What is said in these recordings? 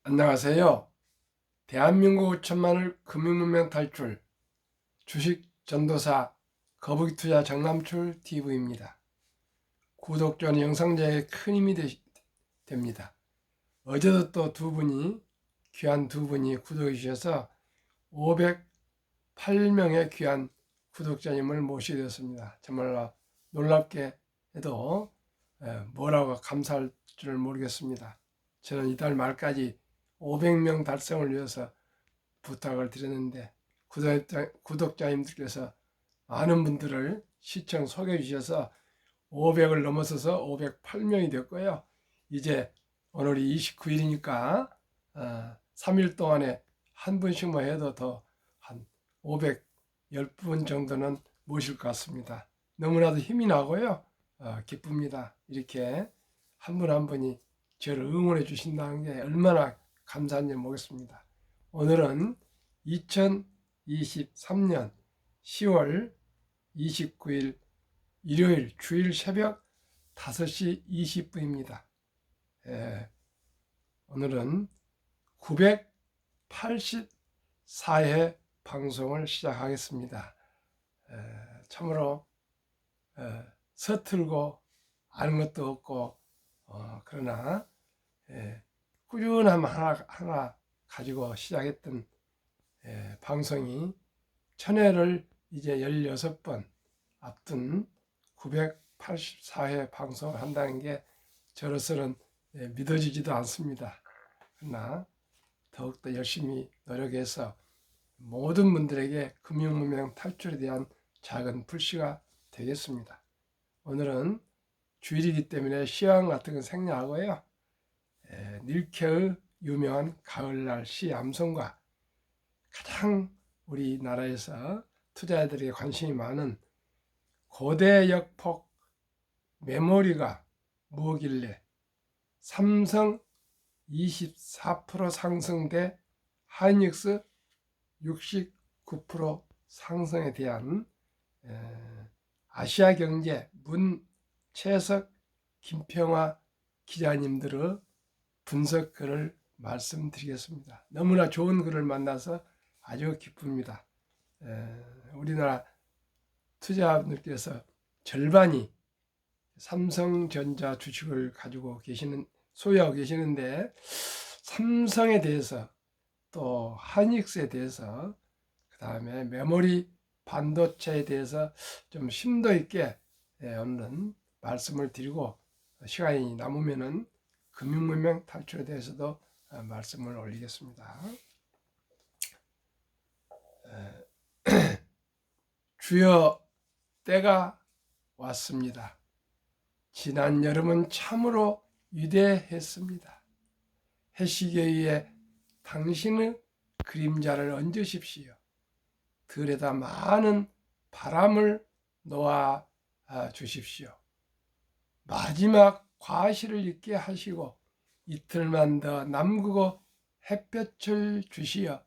안녕하세요. 대한민국 5천만을 금융문명 탈출 주식 전도사 거북이투자 정남출 TV입니다. 구독자는 영상제에 큰 힘이 됩니다. 어제도 또 귀한 두 분이 구독해 주셔서 508명의 귀한 구독자님을 모시게 되었습니다. 정말로 놀랍게 해도 뭐라고 감사할 줄 모르겠습니다. 저는 이달 말까지 500명 달성을 위해서 부탁을 드렸는데 구독자님들께서 많은 분들을 시청 소개해 주셔서 500을 넘어서서 508명이 됐고요. 이제 오늘이 29일이니까 3일 동안에 한 분씩만 해도 더 한 510분 정도는 모실 것 같습니다. 너무나도 힘이 나고요. 기쁩니다. 이렇게 한 분 한 분이 저를 응원해 주신다는 게 얼마나 감사한지 모르겠습니다. 오늘은 2023년 10월 29일 일요일 주일 새벽 5시 20분입니다. 오늘은 984회 방송을 시작하겠습니다. 참으로 서툴고 아는 것도 없고 그러나 꾸준함 하나 가지고 시작했던 방송이 1000회를 이제 16번 앞둔 984회 방송을 한다는 게 저로서는 믿어지지도 않습니다. 그러나 더욱더 열심히 노력해서 모든 분들에게 금융문명 탈출에 대한 작은 불씨가 되겠습니다. 오늘은 주일이기 때문에 시황 같은 건 생략하고요. 닐케의 유명한 가을날 시 암송과 가장 우리나라에서 투자자들에게 관심이 많은 고대 역폭 메모리가 뭐길래 삼성 24% 상승대 하이닉스 69% 상승에 대한 아시아경제 문채석 김평화 기자님들의 분석글을 말씀드리겠습니다. 너무나 좋은 글을 만나서 아주 기쁩니다. 우리나라 투자자분들께서 절반이 삼성전자 주식을 가지고 소유하고 계시는데 삼성에 대해서 또 하이닉스에 대해서 그 다음에 메모리 반도체에 대해서 좀 심도 있게 오늘은 말씀을 드리고 시간이 남으면은 금융문명 탈출에 대해서도 말씀을 올리겠습니다. 주여 때가 왔습니다. 지난 여름은 참으로 위대했습니다. 해시계 위에 당신의 그림자를 얹으십시오. 들에다 많은 바람을 놓아 주십시오. 마지막 과실을 있게 하시고 이틀만 더 남기고 햇볕을 주시어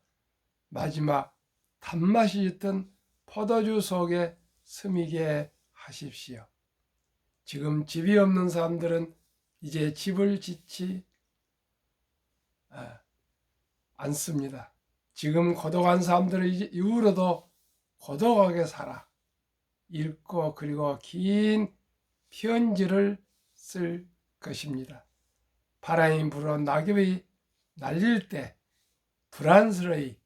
마지막 단맛이 짙은 포도주 속에 스미게 하십시오. 지금 집이 없는 사람들은 이제 집을 짓지 않습니다. 지금 고독한 사람들은 이후로도 고독하게 살아 읽고 그리고 긴 편지를 쓸 것입니다. 바람이 불어 낙엽이 날릴 때 불안스러이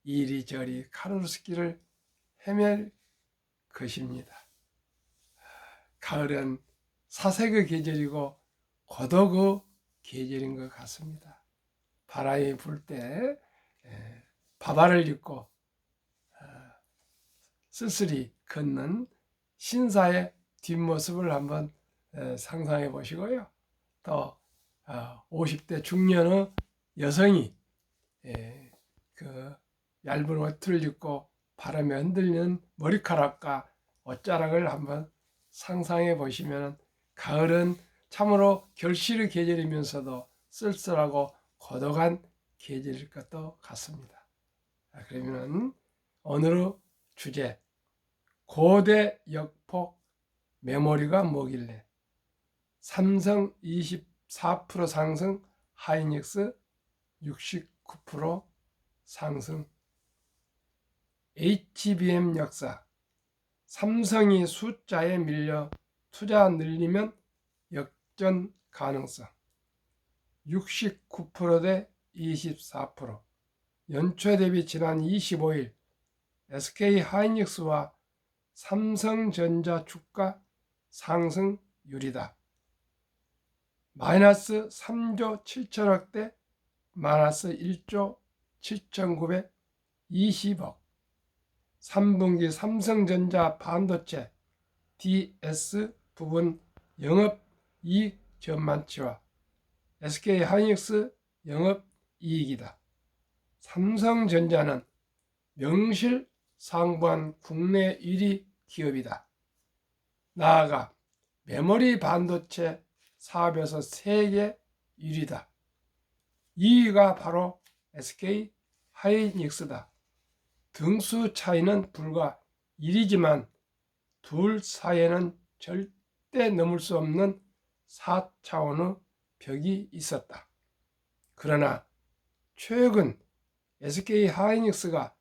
이리저리 가로수길을 헤맬 것입니다. 가을은 사색의 계절이고 고독의 계절인 것 같습니다. 바람이 불 때 바바를 입고 쓸쓸히 걷는 신사의 뒷모습을 한번 상상해 보시고요. 또 50대 중년의 여성이 그 얇은 옷을 입고 바람에 흔들리는 머리카락과 옷자락을 한번 상상해 보시면 가을은 참으로 결실의 계절이면서도 쓸쓸하고 고독한 계절일 것도 같습니다. 그러면 오늘의 주제 고대 역폭 메모리가 뭐길래 삼성 24% 상승 하이닉스 69% 상승. HBM 역사. 삼성이 숫자에 밀려 투자 늘리면 역전 가능성. 69% 대 24%. 연초 대비 지난 25일 SK하이닉스와 삼성전자 주가 상승률이다. 마이너스 3조 7천억 대 마이너스 1조 7,920억. 3분기 삼성전자 반도체 DS 부분 영업이익 전망치와 SK하이닉스 영업이익이다. 삼성전자는 명실상부한 국내 1위 기업이다. 나아가 메모리 반도체 사업에서 세계 1위다. 2위가 바로 SK하이닉스다. 등수 차이는 불과 1이지만 둘 사이에는 절대 넘을 수 없는 4차원의 벽이 있었다. 그러나 최근 SK하이닉스가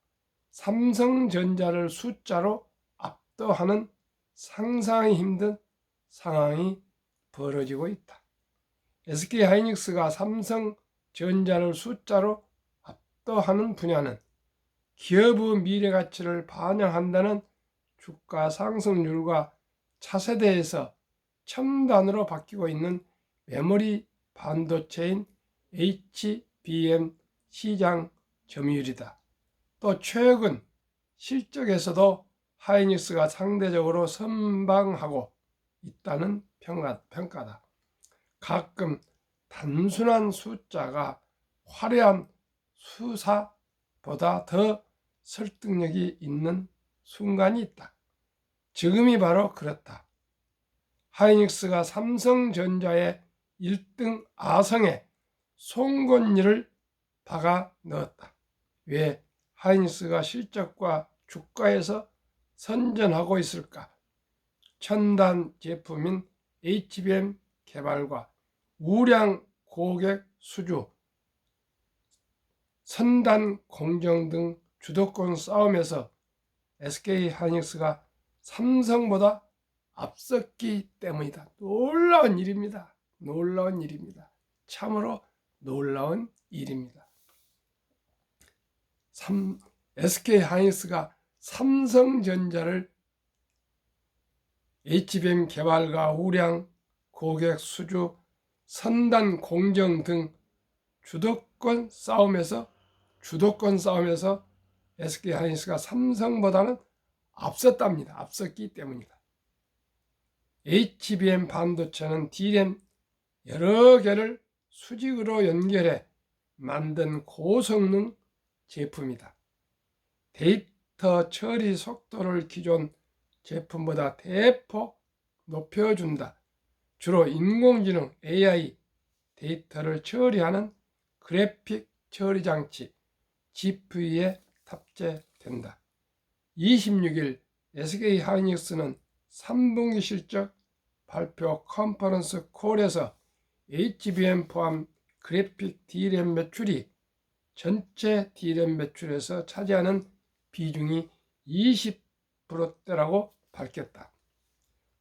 삼성전자를 숫자로 압도하는 상상이 힘든 상황이 벌어지고 있다. SK하이닉스가 삼성전자를 숫자로 압도하는 분야는 기업의 미래가치를 반영한다는 주가 상승률과 차세대에서 첨단으로 바뀌고 있는 메모리 반도체인 HBM 시장 점유율이다. 또 최근 실적에서도 하이닉스가 상대적으로 선방하고 있다는 평가다. 가끔 단순한 숫자가 화려한 수사보다 더 설득력이 있는 순간이 있다. 지금이 바로 그렇다. 하이닉스가 삼성전자의 1등 아성에 송곳니를 박아 넣었다. 왜 하이닉스가 실적과 주가에서 선전하고 있을까? 첨단 제품인 HBM 개발과 우량 고객 수주, 선단 공정 등 주도권 싸움에서 SK하이닉스가 삼성보다 앞섰기 때문이다. 놀라운 일입니다. 놀라운 일입니다. 참으로 놀라운 일입니다. SK하이닉스가 삼성전자를 HBM 개발과 우량 고객 수주, 선단 공정 등 주도권 싸움에서 SK하이닉스가 삼성보다는 앞섰답니다. 앞섰기 때문이다. HBM 반도체는 D램 여러 개를 수직으로 연결해 만든 고성능 제품이다. 데이터 처리 속도를 기존 제품보다 대폭 높여준다. 주로 인공지능 AI 데이터를 처리하는 그래픽 처리 장치 GPU에 탑재된다. 26일 SK하이닉스는 3분기 실적 발표 컨퍼런스 콜에서 HBM 포함 그래픽 D램 매출이 전체 D램 매출에서 차지하는 비중이 20%대라고 밝혔다.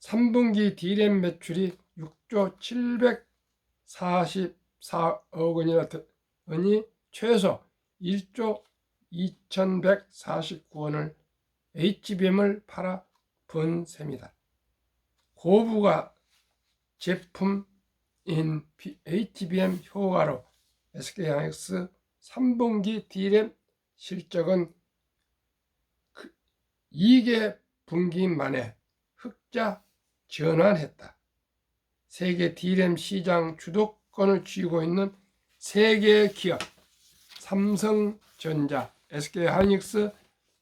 3분기 D램 매출이 6조 744억 원이 최소 1조 2149원을 HBM을 팔아 번 셈이다. 고부가 제품인 HBM 효과로 SK하이닉스 3분기 D램 실적은 2개 분기 만에 흑자 전환했다. 세계 D램 시장 주도권을 쥐고 있는 세계 기업 삼성전자, SK하이닉스,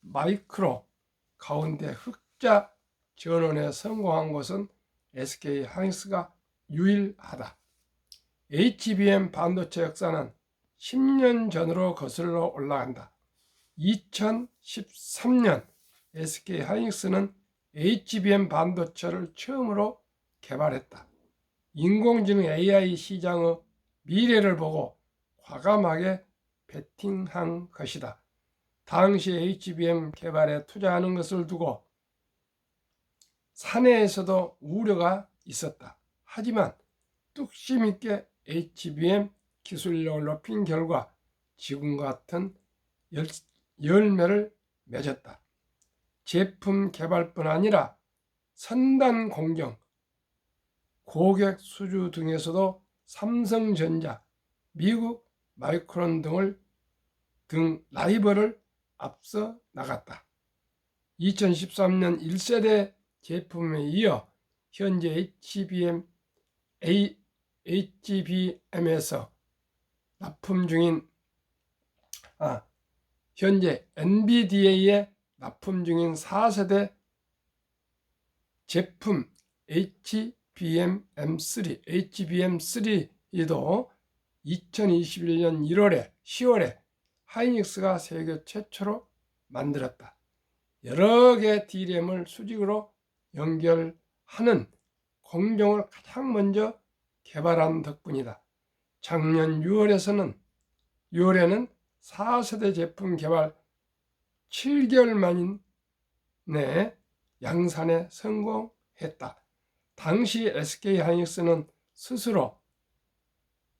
마이크로 가운데 흑자 전환에 성공한 것은 SK하이닉스가 유일하다. HBM 반도체 역사는 10년 전으로 거슬러 올라간다. 2013년 SK하이닉스는 HBM 반도체를 처음으로 개발했다. 인공지능 AI 시장의 미래를 보고 과감하게 베팅한 것이다. 당시 HBM 개발에 투자하는 것을 두고 사내에서도 우려가 있었다. 하지만 뚝심 있게 HBM 기술력을 높인 결과 지금 같은 열매를 맺었다. 제품 개발뿐 아니라 선단 공정, 고객 수주 등에서도 삼성전자, 미국 마이크론 등 라이벌을 앞서 나갔다. 2013년 1세대 제품에 이어 현재 HBM에서 납품 중인 현재 NVIDIA에 납품 중인 4세대 제품 HBM3도 2021년 10월에 하이닉스가 세계 최초로 만들었다. 여러 개 D램을 수직으로 연결하는 공정을 가장 먼저 개발한 덕분이다. 작년 6월에는 4세대 제품 개발 7개월 만에 양산에 성공했다. 당시 SK하이닉스는 스스로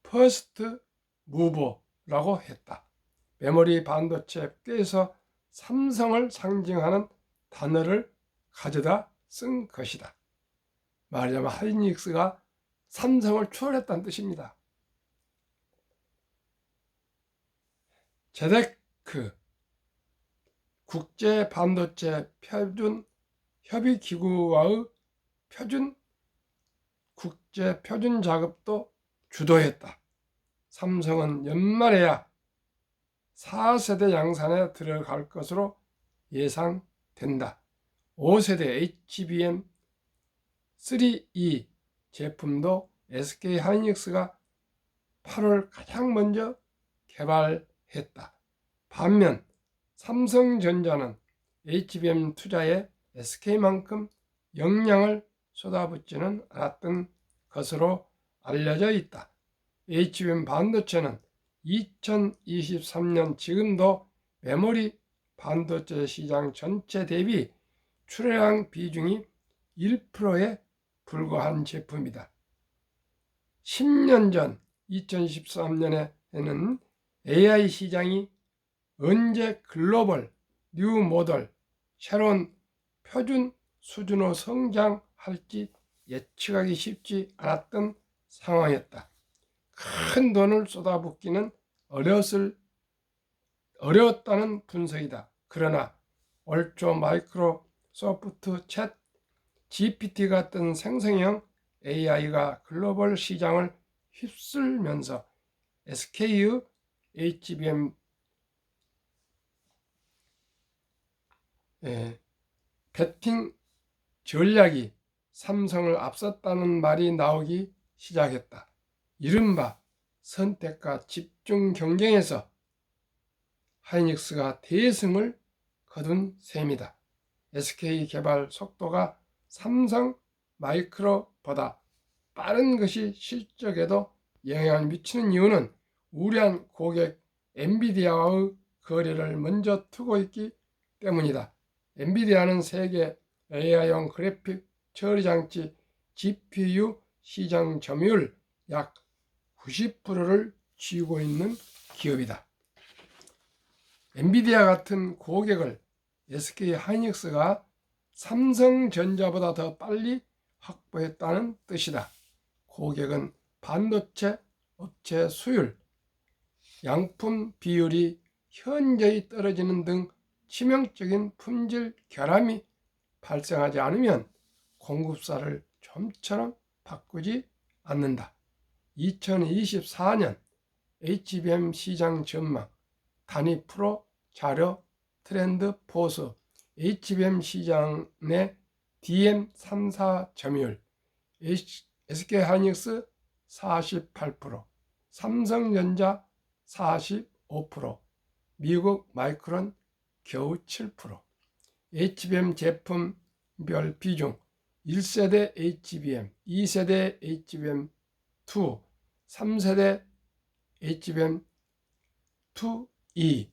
퍼스트 무버라고 했다. 메모리 반도체 업계에서 삼성을 상징하는 단어를 가져다 쓴 것이다. 말하자면 하이닉스가 삼성을 추월했다는 뜻입니다. 제데크 국제 반도체 표준 협의기구와의 국제 표준 작업도 주도했다. 삼성은 연말에야 4세대 양산에 들어갈 것으로 예상된다. 5세대 HBM3E 제품도 SK하이닉스가 8월 가장 먼저 개발했다. 반면 삼성전자는 HBM 투자에 SK만큼 역량을 쏟아붓지는 않았던 것으로 알려져 있다. HBM 반도체는 2023년 지금도 메모리 반도체 시장 전체 대비 출하량 비중이 1%에 불과한 제품이다. 10년 전 2023년에는 AI 시장이 언제 글로벌 뉴 모델 새로운 표준 수준으로 성장할지 예측하기 쉽지 않았던 상황이었다. 큰 돈을 쏟아붓기는 어려웠다는 분석이다. 그러나 올초 마이크로소프트 챗 GPT 같은 생성형 AI가 글로벌 시장을 휩쓸면서 SK의 HBM 베팅 전략이 삼성을 앞섰다는 말이 나오기 시작했다. 이른바 선택과 집중 경쟁에서 하이닉스가 대승을 거둔 셈이다. SK 개발 속도가 삼성 마이크로보다 빠른 것이 실적에도 영향을 미치는 이유는 우려한 고객 엔비디아와의 거래를 먼저 두고 있기 때문이다. 엔비디아는 세계 AI용 그래픽 처리 장치 GPU 시장 점유율 약 90%를 쥐고 있는 기업이다. 엔비디아 같은 고객을 SK하이닉스가 삼성전자보다 더 빨리 확보했다는 뜻이다. 고객은 반도체 업체 수율, 양품 비율이 현저히 떨어지는 등 치명적인 품질 결함이 발생하지 않으면 공급사를 좀처럼 바꾸지 않는다. 2024년 HBM 시장 전망 단위 프로 자료 트렌드 포스 HBM 시장 내 DM3사 점유율 SK하이닉스 48%, 삼성전자 45%, 미국 마이크론 겨우 7%. HBM 제품별 비중 1세대 HBM, 2세대 HBM2, 3세대 HBM2 2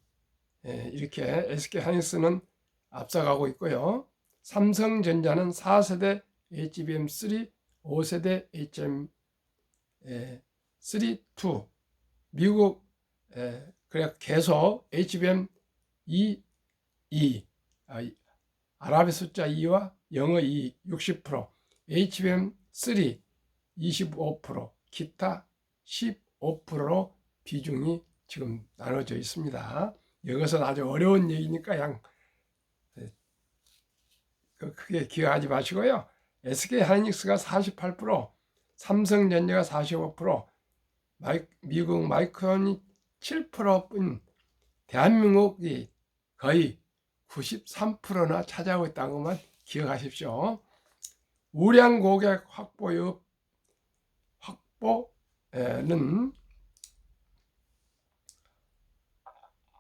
이렇게 SK하이닉스는 앞서가고 있고요. 삼성전자는 4세대 HBM3, 5세대 HBM3-2 미국 그래 계속 HBM2 아랍의 숫자 2와 영어 2 60%, HBM3 25%, 기타 15%로 비중이 지금 나눠져 있습니다. 이것은 아주 어려운 얘기니까 그냥 크게 기억하지 마시고요. SK하이닉스가 48%, 삼성전자가 45%, 미국 마이크론이 7%뿐 대한민국이 거의 93%나 차지하고 있다는 것만 기억하십시오. 우량 고객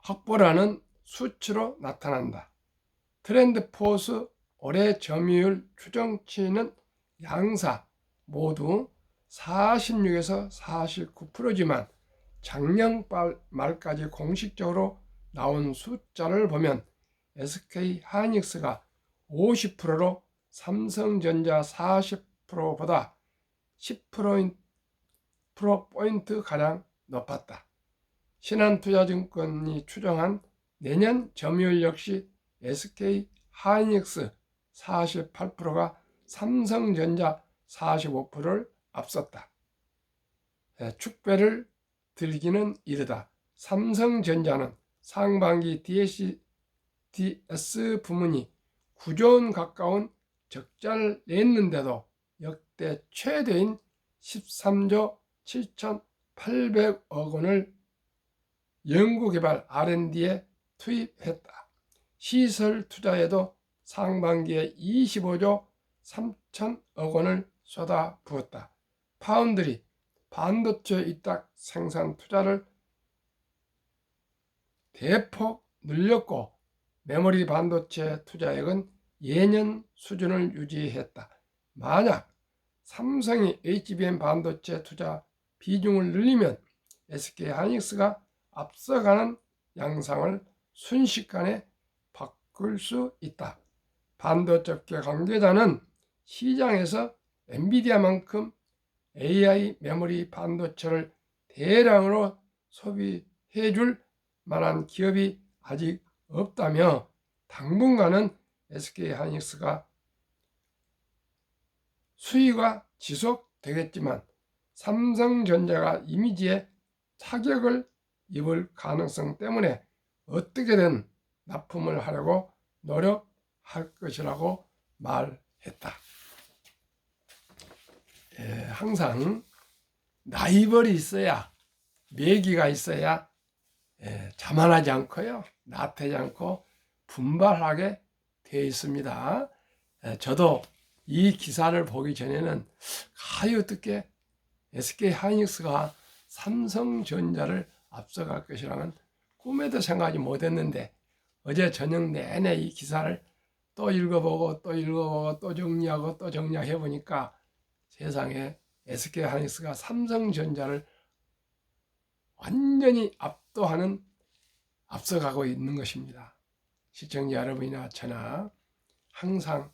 확보라는 수치로 나타난다. 트렌드 포스 올해 점유율 추정치는 양사 모두 46에서 49%지만 작년 말까지 공식적으로 나온 숫자를 보면 SK하이닉스가 50%로 삼성전자 40%보다 10%포인트 가량 높았다. 신한투자증권이 추정한 내년 점유율 역시 SK하이닉스 48%가 삼성전자 45%를 앞섰다. 축배를 들기는 이르다. 삼성전자는 상반기 DS 부문이 9조 원 가까운 적자를 냈는데도 역대 최대인 13조 7,800억 원을 연구개발 R&D에 투입했다. 시설 투자에도 상반기에 25조 3천억 원을 쏟아부었다. 파운드리, 반도체 위탁 생산 투자를 대폭 늘렸고 메모리 반도체 투자액은 예년 수준을 유지했다. 만약 삼성이 HBM 반도체 투자 비중을 늘리면 SK하이닉스가 앞서가는 양상을 순식간에 바꿀 수 있다. 반도체 관계자는 시장에서 엔비디아만큼 AI 메모리 반도체를 대량으로 소비해 줄 만한 기업이 아직 없다며 당분간은 SK하이닉스가 수위가 지속되겠지만 삼성전자가 이미지에 타격을 입을 가능성 때문에 어떻게든 납품을 하려고 노력할 것이라고 말했다. 항상 라이벌이 있어야, 매기가 있어야 자만하지 않고요, 나태하지 않고 분발하게 되어 있습니다. 저도 이 기사를 보기 전에는 어떻게 SK하이닉스가 삼성전자를 앞서갈 것이라는 꿈에도 생각하지 못했는데 어제 저녁 내내 이 기사를 또 읽어보고 또 정리하고 또 정리해 보니까 세상에 SK하이닉스가 삼성전자를 완전히 압도하는, 앞서가고 있는 것입니다. 시청자 여러분이나 저나 항상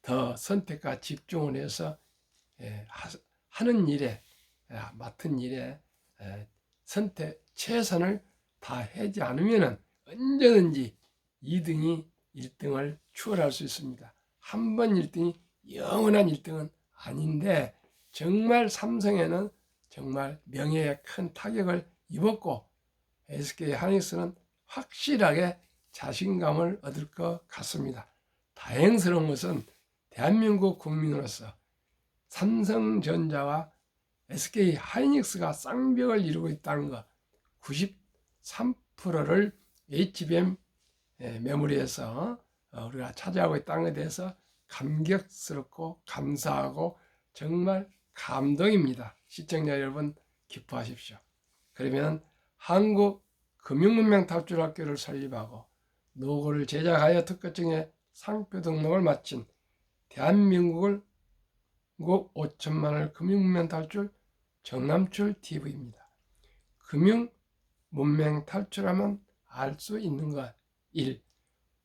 더 선택과 집중을 해서 하는 일에, 맡은 일에 선택, 최선을 다하지 않으면 언제든지 2등이 1등을 추월할 수 있습니다. 한 번 1등이 영원한 1등은 아닌데 정말 삼성에는 정말 명예에 큰 타격을 입었고 SK하이닉스는 확실하게 자신감을 얻을 것 같습니다. 다행스러운 것은 대한민국 국민으로서 삼성전자와 SK하이닉스가 쌍벽을 이루고 있다는 것, 93%를 HBM 메모리에서 우리가 차지하고 있다는 것에 대해서 감격스럽고 감사하고 정말 감동입니다. 시청자 여러분 기뻐하십시오. 그러면 한국 금융문명탑출학교를 설립하고 노고를 제작하여 특허증에 상표 등록을 마친 대한민국을 5천만을 금융문명 탈출 정남출 TV입니다. 금융 문맹 탈출하면 알 수 있는 것. 1.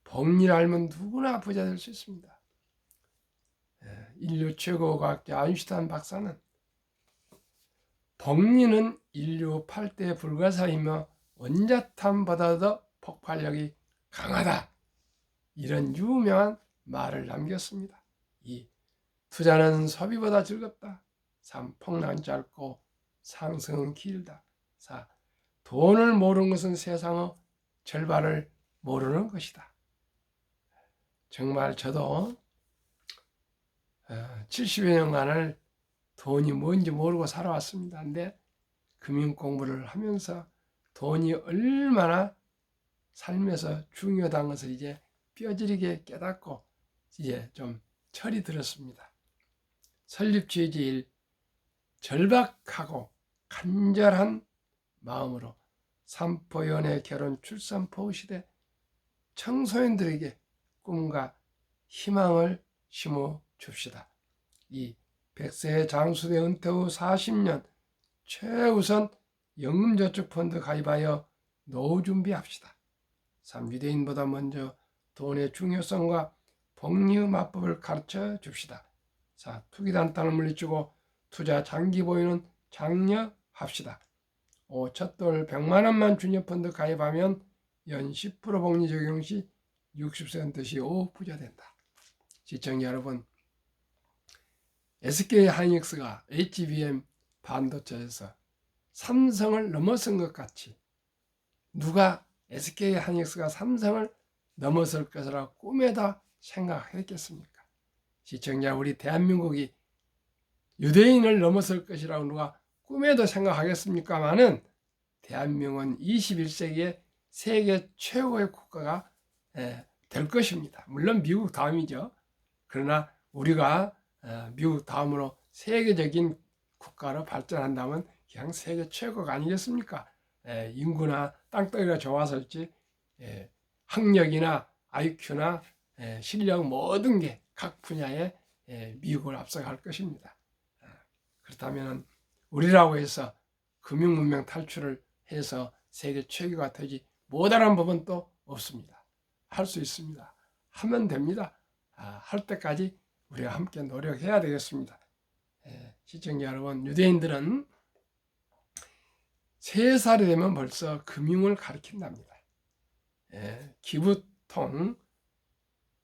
복리를 알면 누구나 부자 될 수 있습니다. 인류 최고 과학자 아인슈타인 박사는 복리는 인류 8대 불가사이며 원자탄보다도 폭발력이 강하다. 이런 유명한 말을 남겼습니다. 2. 투자는 소비보다 즐겁다. 3. 폭락은 짧고 상승은 길다. 4. 돈을 모르는 것은 세상의 절반을 모르는 것이다. 정말 저도 70여 년간을 돈이 뭔지 모르고 살아왔습니다. 근데 금융 공부를 하면서 돈이 얼마나 삶에서 중요하다는 것을 이제 뼈저리게 깨닫고 이제 좀 철이 들었습니다. 설립주의지 1. 절박하고 간절한 마음으로 산포 연애 결혼 출산 포 시대 청소년들에게 꿈과 희망을 심어 줍시다. 2. 100세 장수대 은퇴 후 40년 최우선 연금저축펀드 가입하여 노후 준비합시다. 3. 유대인보다 먼저 돈의 중요성과 복리의 마법을 가르쳐 줍시다. 4. 투기단단을 물리치고 투자 장기 보유는 장려합시다. 5. 첫돌 100만 원만 주녀펀드 가입하면 연 10% 복리 적용 시 60세 시 5억 부자 된다. 시청자 여러분, SK 하이닉스가 HBM 반도체에서 삼성을 넘어선 것 같이 누가 SK 하이닉스가 삼성을 넘어설 것이라 꿈에다 생각했겠습니까? 시청자, 우리 대한민국이 유대인을 넘어설 것이라고 누가 꿈에도 생각하겠습니까마는 대한민국은 21세기의 세계 최고의 국가가 될 것입니다. 물론 미국 다음이죠. 그러나 우리가 미국 다음으로 세계적인 국가로 발전한다면 그냥 세계 최고가 아니겠습니까? 인구나 땅덩이가 좋아서일지 학력이나 IQ나 실력 모든 게 각 분야에 미국을 앞서갈 것입니다. 그렇다면 우리라고 해서 금융문명 탈출을 해서 세계 최고가 되지 못하는 법은 또 없습니다. 할 수 있습니다. 하면 됩니다. 할 때까지 우리가 함께 노력해야 되겠습니다. 시청자 여러분, 유대인들은 3살이 되면 벌써 금융을 가르친답니다. 기부통,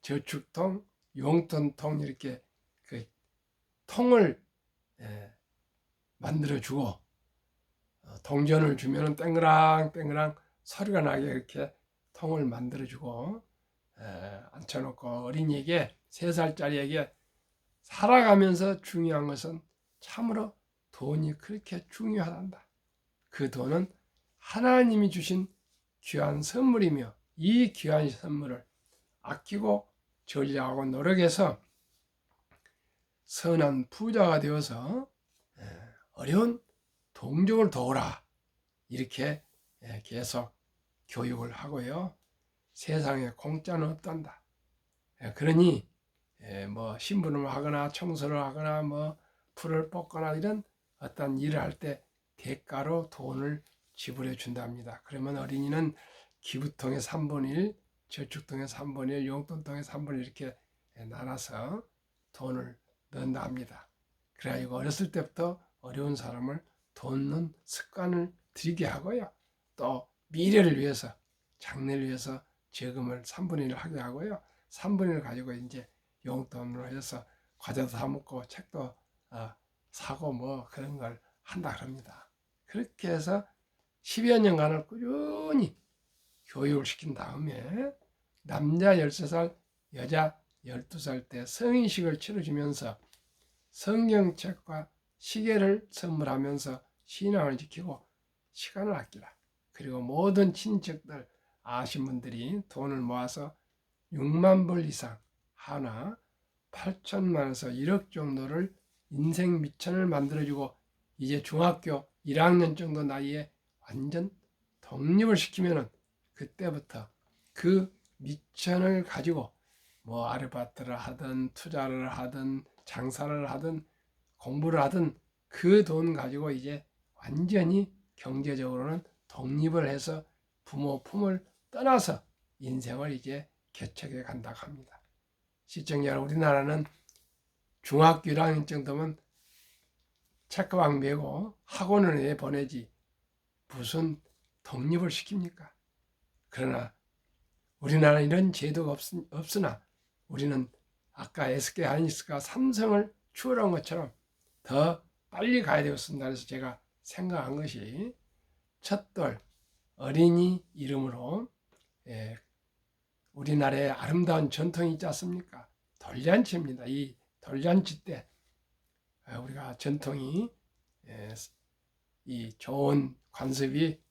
저축통, 용돈통 이렇게 그 통을 만들어주고 동전을 주면 땡그랑 땡그랑 소리가 나게 이렇게 통을 만들어주고 앉혀놓고 어린이에게 3살짜리에게 살아가면서 중요한 것은 참으로 돈이 그렇게 중요하단다. 그 돈은 하나님이 주신 귀한 선물이며 이 귀한 선물을 아끼고 전략하고 노력해서 선한 부자가 되어서 어려운 동족을 도우라. 이렇게 계속 교육을 하고요. 세상에 공짜는 없단다. 그러니 뭐 신부를 하거나 청소를 하거나 뭐 풀을 뽑거나 이런 어떤 일을 할 때 대가로 돈을 지불해 준답니다. 그러면 어린이는 기부통의 3분의 1, 저축통의 3분의 1, 용돈통의 3분의 1 이렇게 나눠서 돈을 넣는다 합니다. 그래가지고 어렸을 때부터 어려운 사람을 돕는 습관을 들이게 하고요. 또 미래를 위해서, 장래를 위해서 저금을 3분의 1을 하게 하고요. 3분의 1을 가지고 이제 용돈으로 해서 과자도 사 먹고 책도 사고 뭐 그런 걸 한다 그럽니다. 그렇게 해서 10여 년간을 꾸준히 교육을 시킨 다음에 남자 13살, 여자 12살 때 성인식을 치러주면서 성경책과 시계를 선물하면서 신앙을 지키고 시간을 아끼라. 그리고 모든 친척들 아신 분들이 돈을 모아서 6만 불 이상 하나 8천만에서 1억 정도를 인생 미천을 만들어주고 이제 중학교 1학년 정도 나이에 완전 독립을 시키면은 그때부터 그 미천을 가지고 뭐 아르바이트를 하든 투자를 하든 장사를 하든 공부를 하든 그 돈 가지고 이제 완전히 경제적으로는 독립을 해서 부모 품을 떠나서 인생을 이제 개척해 간다고 합니다. 시청자, 우리나라는 중학교 1학년 정도면 책가방 메고 학원을 왜 보내지 무슨 독립을 시킵니까? 그러나 우리나라는 이런 제도가 없으나 우리는 아까 SK 하이닉스가 삼성을 추월한 것처럼 더 빨리 가야 되겠습니다. 그래서 제가 생각한 것이 첫돌 어린이 이름으로 우리나라의 아름다운 전통이 있지 않습니까? 돌잔치입니다. 이 돌잔치 때 우리가 전통이 이 좋은 관습이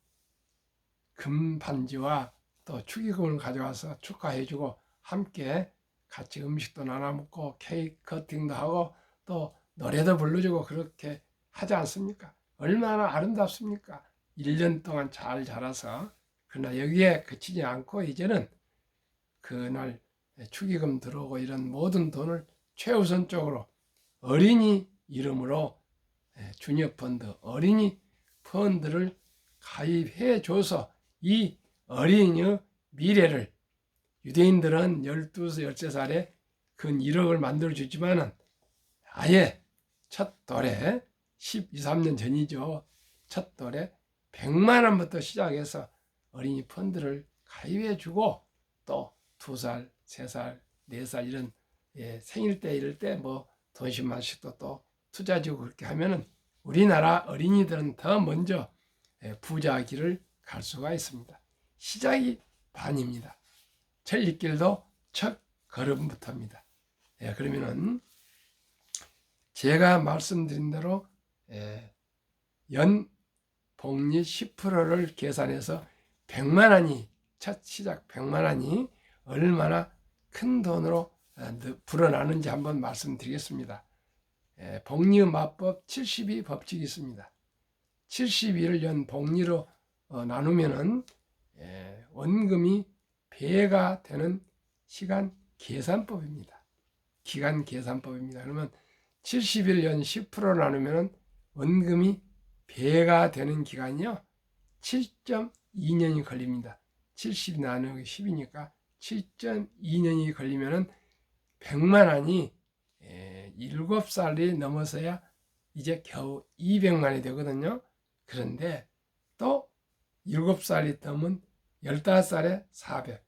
금반지와 또 축의금을 가져와서 축하해주고 함께 같이 음식도 나눠 먹고 케이크 커팅도 하고 또 노래도 불러주고 그렇게 하지 않습니까? 얼마나 아름답습니까? 1년 동안 잘 자라서. 그러나 여기에 그치지 않고 이제는 그날 축의금 들어오고 이런 모든 돈을 최우선적으로 어린이 이름으로 주니어 펀드, 어린이 펀드를 가입해 줘서 이 어린이의 미래를, 유대인들은 12살, 13살에 근 1억을 만들어 주지만은 아예 첫 돌에 12, 13년 전이죠. 첫 돌에 100만 원부터 시작해서 어린이 펀드를 가입해 주고 또 2살, 3살, 4살 이런 생일 때 이럴 때 뭐 돈 10만씩도 또 투자 주고 그렇게 하면은 우리나라 어린이들은 더 먼저 부자 길을 갈 수가 있습니다. 시작이 반입니다. 천리길도 첫 걸음부터입니다. 그러면은 제가 말씀드린 대로 연 복리 10%를 계산해서 100만 원이 첫 시작 100만 원이 얼마나 큰 돈으로 불어나는지 한번 말씀드리겠습니다. 복리의 마법 72 법칙이 있습니다. 72를 연 복리로 나누면은 원금이 배가 되는 시간 계산법입니다. 기간 계산법입니다. 그러면 70일 연 10% 나누면 원금이 배가 되는 기간이요 7.2년이 걸립니다. 70 나누기 10이니까 7.2년이 걸리면 100만 원이 7살이 넘어서야 이제 겨우 200만이 되거든요. 그런데 또 7살이 넘은 15살에 400,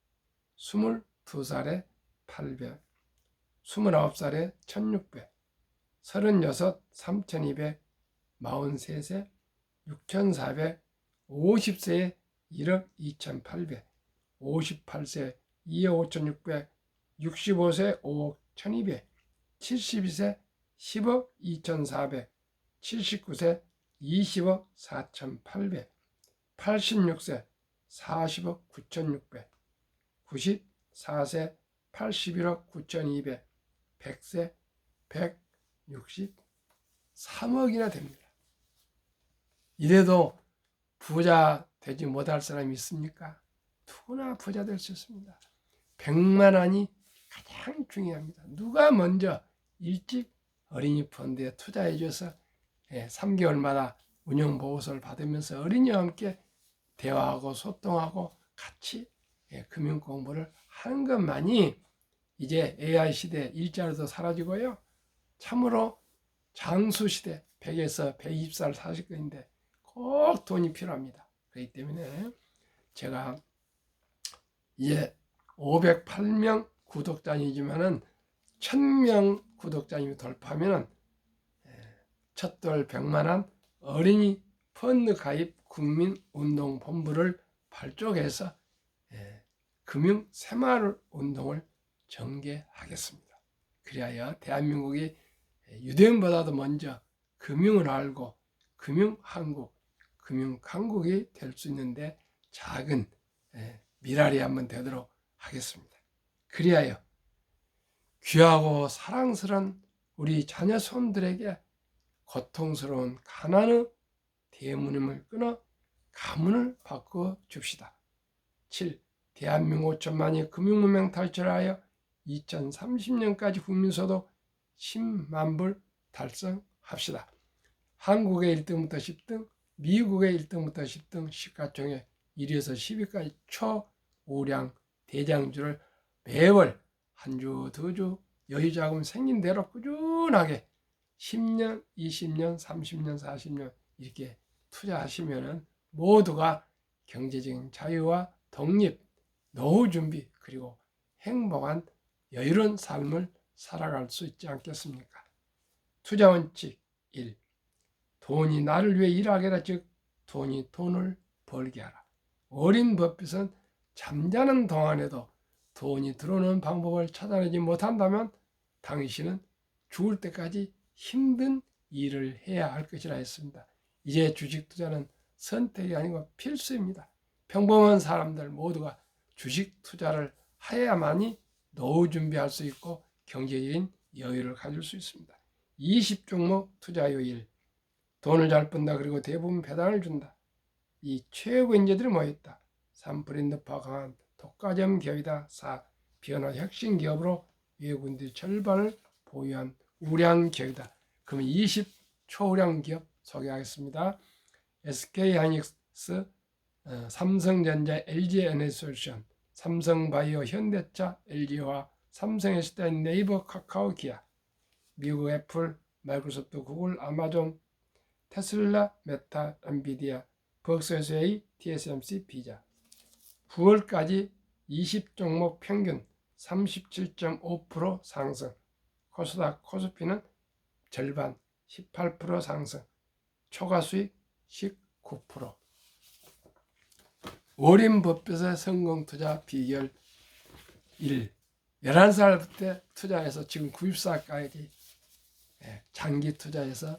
22살에 800, 29살에 1600, 36, 3200, 43세, 6400, 50세에 1억 2800, 58세 2억 5600, 65세 5억 1200, 72세 10억 2400, 79세 20억 4800, 86세 40억 9600, 94세 81억 9200, 100세 163억이나 됩니다. 이래도 부자 되지 못할 사람이 있습니까? 누구나 부자 될 수 있습니다. 100만 원이 가장 중요합니다. 누가 먼저 일찍 어린이 펀드에 투자해 줘서 3개월마다 운영보고서를 받으면서 어린이와 함께 대화하고 소통하고 같이 금융 공부를 하는 것만이 이제 AI 시대 일자리도 사라지고요. 참으로 장수 시대 100에서 120살 사실 건데 꼭 돈이 필요합니다. 그렇기 때문에 제가 이제 508명 구독자이지만은 1000명 구독자님이 돌파하면은 첫돌 100만 원 어린이 펀드 가입 국민운동본부를 발족해서 금융 새마을 운동을 전개하겠습니다. 그리하여 대한민국이 유대인보다도 먼저 금융을 알고 금융한국, 금융강국이 될 수 있는데 작은 미랄이 한번 되도록 하겠습니다. 그리하여 귀하고 사랑스러운 우리 자녀 손들에게 고통스러운 가난의 대문임을 끊어 가문을 바꿔 줍시다. 7. 대한민국 5천만이 금융문명 탈출하여 2030년까지 국민소득 10만 불 달성합시다. 한국의 1등부터 10등 미국의 1등부터 10등 시가총액 1위에서 10위까지 초우량 대장주를 매월 한 주, 두 주 여유 자금 생긴 대로 꾸준하게 10년, 20년, 30년, 40년 이렇게 투자하시면 모두가 경제적인 자유와 독립, 노후 준비 그리고 행복한 여유로운 삶을 살아갈 수 있지 않겠습니까? 투자 원칙 1. 돈이 나를 위해 일하게 하라, 즉 돈이 돈을 벌게 하라. 어린 버핏은 잠자는 동안에도 돈이 들어오는 방법을 찾아내지 못한다면 당신은 죽을 때까지 힘든 일을 해야 할 것이라 했습니다. 이제 주식 투자는 선택이 아니고 필수입니다. 평범한 사람들 모두가 주식 투자를 해야만이 노후 준비할 수 있고 경제적인 여유를 가질 수 있습니다. 20종목 투자 요일. 돈을 잘 번다. 그리고 대부분 배당을 준다. 이 최고 인재들이 모였다. 3. 브랜드화 강한 독과점 기업이다. 4. 변화 혁신 기업으로 외국인들이 절반을 보유한 우량 기업이다. 그럼 20 초우량 기업 소개하겠습니다. SK하이닉스, 삼성전자, LG에너지솔루션, 삼성바이오, 현대차, LG화학, 삼성에스테인, 네이버, 카카오, 기아, 미국 애플, 마이크로소프트, 구글, 아마존, 테슬라, 메타, 엔비디아, 벅스SA, TSMC, 비자. 9월까지 20종목 평균 37.5% 상승. 코스닥, 코스피는 절반 18% 상승. 초과 수익 19%. 워렌 버핏의 성공 투자 비결 1. 11살부터 투자해서 지금 94까지 장기 투자해서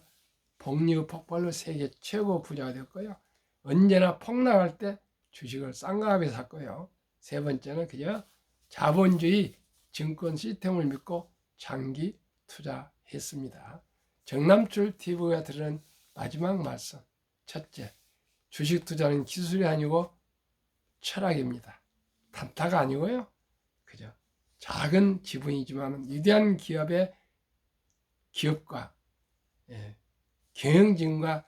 복리의 폭발로 세계 최고 부자가 되었고요. 언제나 폭락할 때 주식을 싼 값에 샀고요. 세 번째는 그저 자본주의 증권 시스템을 믿고 장기 투자했습니다. 정남출 TV가 드리는 마지막 말씀. 첫째, 주식 투자는 기술이 아니고 철학입니다. 단타가 아니고요. 그저 작은 지분이지만 위대한 기업과 경영진과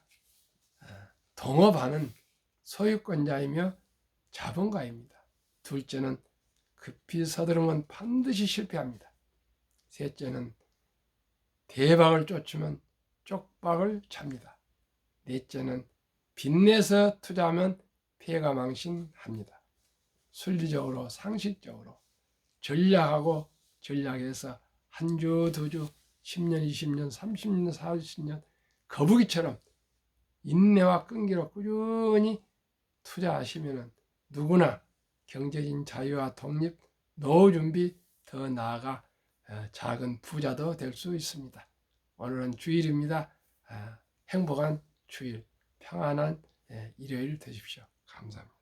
동업하는 소유권자이며 자본가입니다. 둘째는 급히 서두르면 반드시 실패합니다. 셋째는 대박을 쫓으면 쪽박을 찹니다. 넷째는 빚내서 투자하면 폐가 망신합니다. 순리적으로 상식적으로 전략하고 전략에서 한 주, 두 주, 10년, 20년, 30년, 40년 거북이처럼 인내와 끈기로 꾸준히 투자하시면 누구나 경제적인 자유와 독립, 노후 준비, 더 나아가 작은 부자도 될 수 있습니다. 오늘은 주일입니다. 행복한 주일, 평안한 일요일 되십시오. 감사합니다.